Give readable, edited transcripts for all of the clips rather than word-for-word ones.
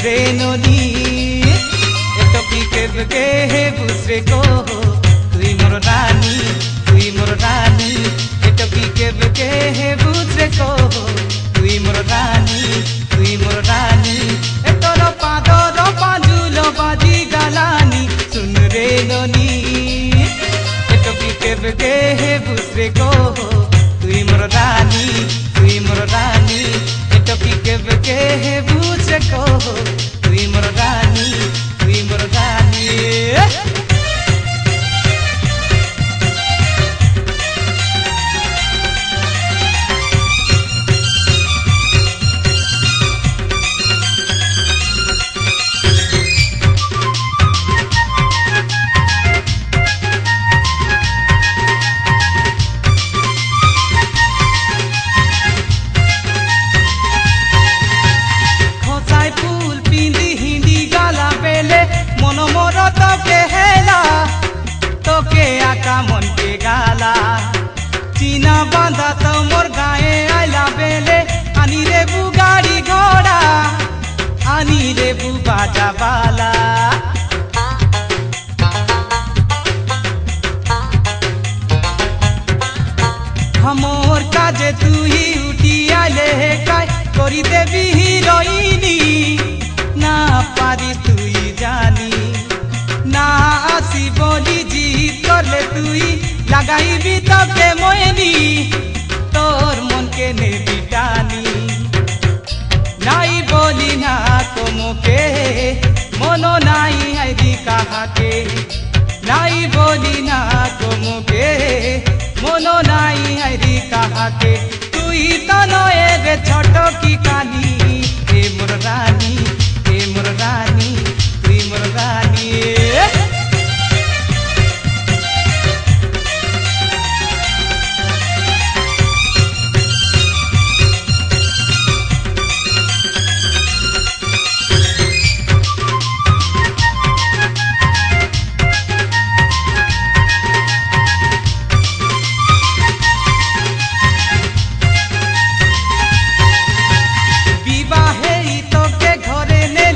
रे ननी एतो की के हे बुसरे को तुई मोर रानी एतो की के हे बुसरे को तुई मोर रानी एतो रो पादर पांजुलो बाजी गालानी सुन रे ननी एतो की के हे बुसरे को तुई मोर रानी एतो की के हे बुसरे को तुई मोर रानी मन के गाला चीना बांधा तो मोर गाए आइला बेले आनी रे बु गाड़ी घोड़ा आनी रे बु बाजा बाला हमोर काजे तू ही उठी आले काय करी देवी हीरोइनी ना पारी तू ही जानी ना आसी बोली जीत करले तुई लगाई भी तबे मोयनी तोर मन के ने बिटानी नाई बोली ना को मोके मनो नाई हरी कहा के नाई बोली ना को मोके मनो नाई हरी कहा के तुई तो नए रे छोटो की कानी हे मोर रानी तुई मोर रानी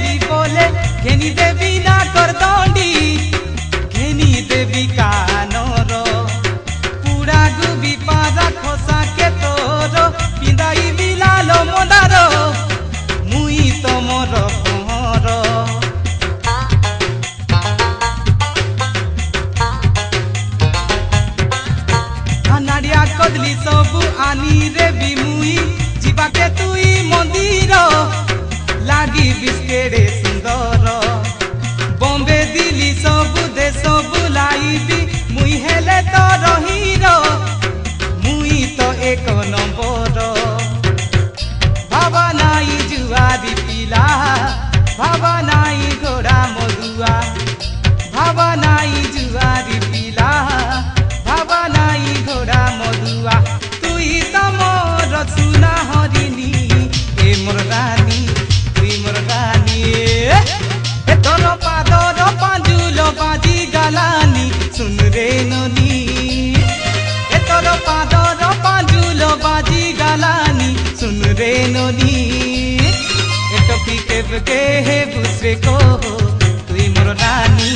घेनी देवी ना कर दंडी घेनी देवी कानर पूरा गुबी पारा खोसा के तोर पिंदाई बिलालो मोदार मुई तो मोर पहर नारिया कदली सबु आनी रे मुई जीवा के तुई मंदिर लागी बिस्केरे सुंदर बॉम्बे दिल्ली सबु देश बुलाइबी मुई हेले तो रहीरो मुई तो एक नंबर भावा नाई जुआरी पिला भावा नाई घोड़ा मधुआ भावा नाई जुआरी पिला भावा नाई घोड़ा मधुआ तुई तो मोर सुना हरिनी ए मोर रानी तोर पादर पांजुलो बाजी गालानी सुन रे ननी तोर पादर पांजुलो बाजी गालानी सुन रे ननी एतो की के हे बुसरे को तुई मोर रानी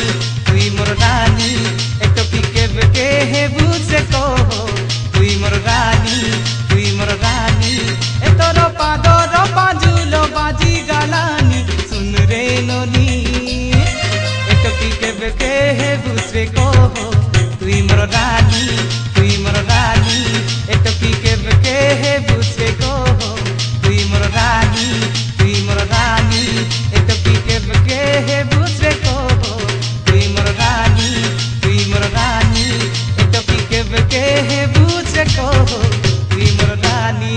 एतो की के हे बुसरे को तुई मोर रानी तोर पादर पांजुलो बाजी गालानी सुन रे ननी एतो की के हे बुसरे को तुई मोर रानी एतो की के हे बुसरे को तुई मोर रानी एतो की के हे बुसरे को तुई मोर रानी एतो की के हे बुसरे को तुई मोर रानी